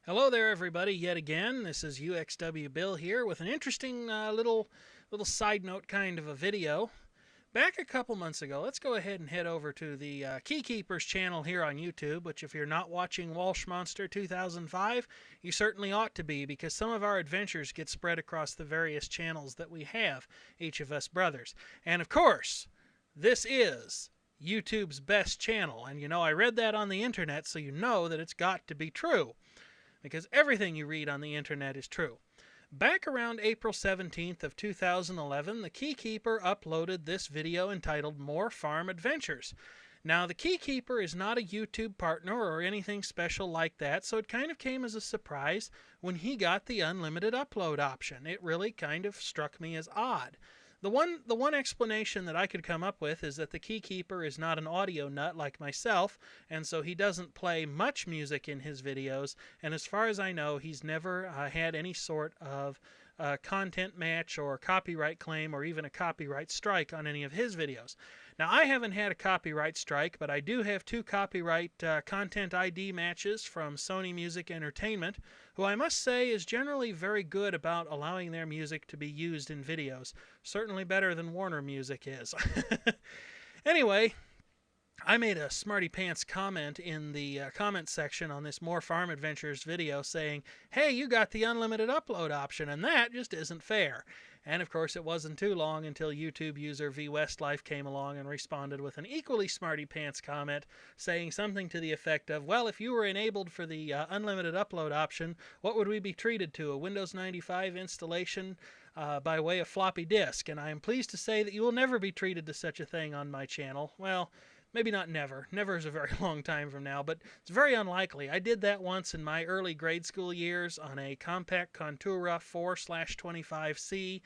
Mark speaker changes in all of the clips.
Speaker 1: Hello there, everybody. Yet again, this is uxwbill here with an interesting little side note kind of a video. Back a couple months ago, let's go ahead and head over to the Keykeepers channel here on YouTube, which if you're not watching Walsh Monster 2005, you certainly ought to be, because some of our adventures get spread across the various channels that we have, each of us brothers. And of course, this is YouTube's best channel. And you know, I read that on the internet, so you know that it's got to be true, because everything you read on the internet is true. Back around April 17th of 2011, the Keykeeper uploaded this video entitled More Farm Adventures. Now, the Keykeeper is not a YouTube partner or anything special like that, so it kind of came as a surprise when he got the unlimited upload option. It really kind of struck me as odd. The one explanation that I could come up with is that the Keykeeper is not an audio nut like myself, and so he doesn't play much music in his videos, and as far as I know, he's never had any sort of content match or copyright claim or even a copyright strike on any of his videos. Now, I haven't had a copyright strike, but I do have two copyright content ID matches from Sony Music Entertainment, who I must say is generally very good about allowing their music to be used in videos. Certainly better than Warner Music is. Anyway, I made a smarty pants comment in the comment section on this More Farm Adventures video saying, hey, you got the unlimited upload option, and that just isn't fair. And of course, it wasn't too long until YouTube user V Westlife came along and responded with an equally smarty pants comment saying something to the effect of, well, if you were enabled for the unlimited upload option, what would we be treated to? A Windows 95 installation by way of floppy disk? And I am pleased to say that you will never be treated to such a thing on my channel. Well, maybe not never. Never is a very long time from now, but it's very unlikely. I did that once in my early grade school years on a compact Contura 4/25C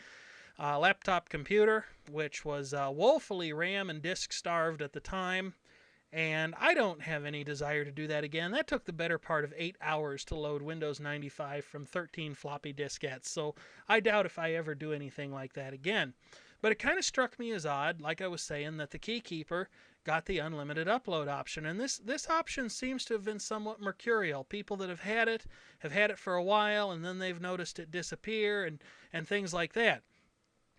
Speaker 1: laptop computer, which was woefully RAM and disk starved at the time. And I don't have any desire to do that again. That took the better part of 8 hours to load Windows 95 from 13 floppy diskettes, so I doubt if I ever do anything like that again. But it kind of struck me as odd, like I was saying, that the Keykeeper got the unlimited upload option. And this option seems to have been somewhat mercurial. People that have had it for a while, and then they've noticed it disappear and things like that.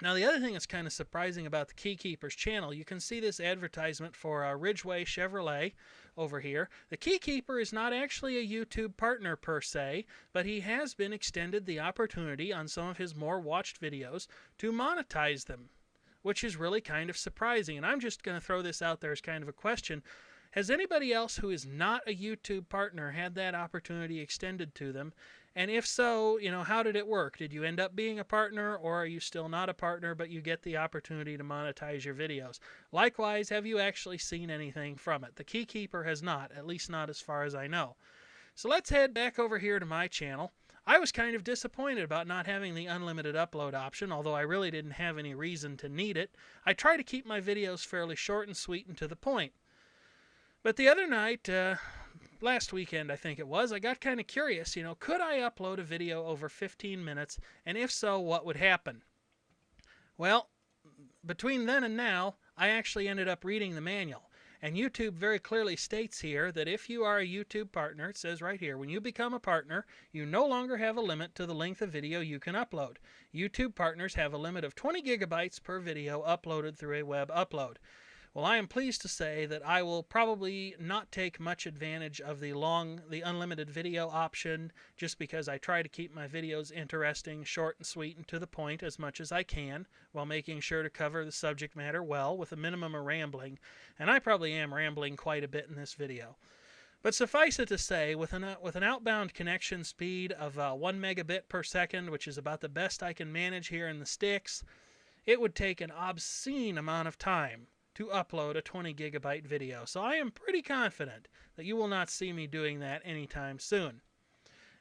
Speaker 1: Now, the other thing that's kind of surprising about the Keykeeper's channel, you can see this advertisement for Ridgeway Chevrolet over here. The Keykeeper is not actually a YouTube partner per se, but he has been extended the opportunity on some of his more watched videos to monetize them, which is really kind of surprising. And I'm just going to throw this out there as kind of a question. Has anybody else who is not a YouTube partner had that opportunity extended to them? And if so, you know, how did it work? Did you end up being a partner, or are you still not a partner, but you get the opportunity to monetize your videos? Likewise, have you actually seen anything from it? The Keykeeper has not, at least not as far as I know. So let's head back over here to my channel. I was kind of disappointed about not having the unlimited upload option, although I really didn't have any reason to need it. I try to keep my videos fairly short and sweet and to the point. But the other night, last weekend I think it was, I got kind of curious, you know, could I upload a video over 15 minutes, and if so, what would happen? Well, between then and now, I actually ended up reading the manual. And YouTube very clearly states here that if you are a YouTube partner, it says right here, when you become a partner, you no longer have a limit to the length of video you can upload. YouTube partners have a limit of 20 gigabytes per video uploaded through a web upload. Well, I am pleased to say that I will probably not take much advantage of the unlimited video option, just because I try to keep my videos interesting, short and sweet, and to the point as much as I can, while making sure to cover the subject matter well with a minimum of rambling. And I probably am rambling quite a bit in this video. But suffice it to say, with an outbound connection speed of 1 megabit per second, which is about the best I can manage here in the sticks, it would take an obscene amount of time to upload a 20 gigabyte video. So I am pretty confident that you will not see me doing that anytime soon.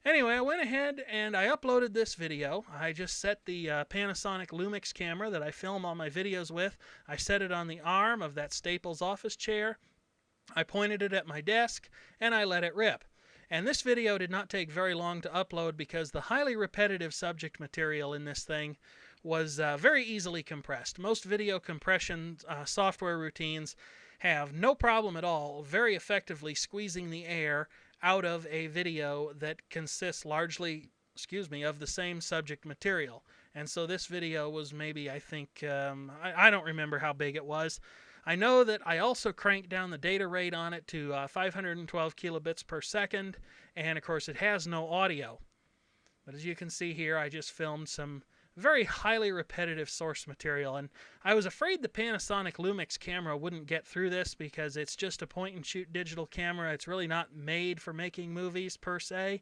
Speaker 1: Anyway, I went ahead and I uploaded this video. I just set the Panasonic Lumix camera that I film all my videos with. I set it on the arm of that Staples office chair. I pointed it at my desk and I let it rip. And this video did not take very long to upload because the highly repetitive subject material in this thing was very easily compressed. Most video compression software routines have no problem at all very effectively squeezing the air out of a video that consists largely, of the same subject material. And so this video was maybe, I think, I don't remember how big it was. I know that I also cranked down the data rate on it to 512 kilobits per second, and of course it has no audio. But as you can see here, I just filmed some very highly repetitive source material, and I was afraid the Panasonic Lumix camera wouldn't get through this because it's just a point-and-shoot digital camera. It's really not made for making movies per se,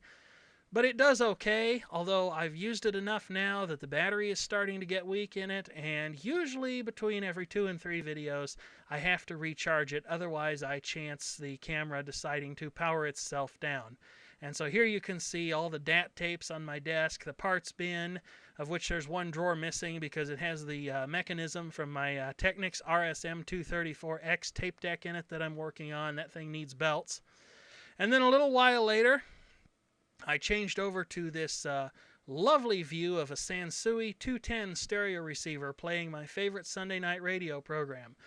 Speaker 1: but it does okay, although I've used it enough now that the battery is starting to get weak in it, and usually between every 2 and 3 videos I have to recharge it, otherwise I chance the camera deciding to power itself down. And so here you can see all the DAT tapes on my desk, the parts bin, of which there's one drawer missing because it has the mechanism from my Technics RSM 234X tape deck in it that I'm working on. That thing needs belts. And then a little while later, I changed over to this lovely view of a Sansui 210 stereo receiver playing my favorite Sunday night radio program.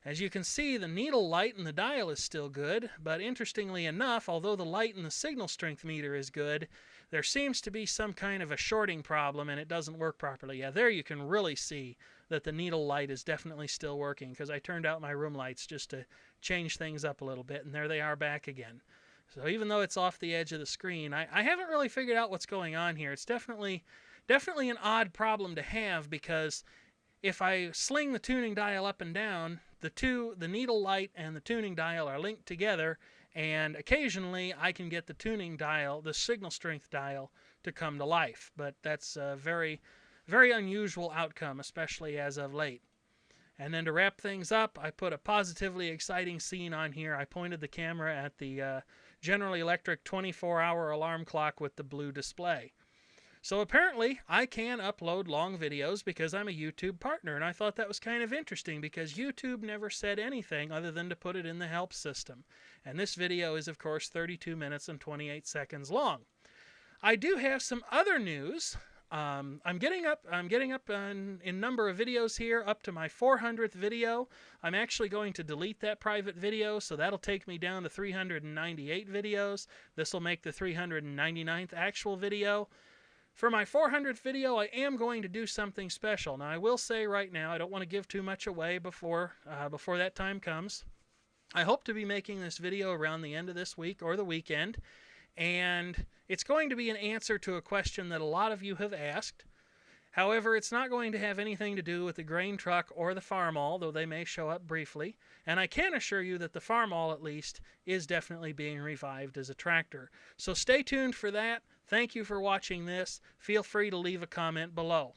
Speaker 1: As you can see, the needle light in the dial is still good, but interestingly enough, although the light in the signal strength meter is good, there seems to be some kind of a shorting problem and it doesn't work properly. Yeah, there you can really see that the needle light is definitely still working because I turned out my room lights just to change things up a little bit, and there they are back again. So even though it's off the edge of the screen, I haven't really figured out what's going on here. It's definitely an odd problem to have because if I sling the tuning dial up and down, the needle light and the tuning dial are linked together, and occasionally I can get the tuning dial, the signal strength dial, to come to life. But that's a very, very unusual outcome, especially as of late. And then to wrap things up, I put a positively exciting scene on here. I pointed the camera at the General Electric 24-hour alarm clock with the blue display. So apparently I can upload long videos because I'm a YouTube partner, and I thought that was kind of interesting because YouTube never said anything other than to put it in the help system. And this video is, of course, 32 minutes and 28 seconds long. I do have some other news. I'm getting up in number of videos here up to my 400th video. I'm actually going to delete that private video, so that'll take me down to 398 videos. This will make the 399th actual video. For my 400th video, I am going to do something special. Now, I will say right now, I don't want to give too much away before that time comes. I hope to be making this video around the end of this week or the weekend, and it's going to be an answer to a question that a lot of you have asked. However, it's not going to have anything to do with the grain truck or the Farmall, though they may show up briefly. And I can assure you that the Farmall, at least, is definitely being revived as a tractor. So stay tuned for that. Thank you for watching this. Feel free to leave a comment below.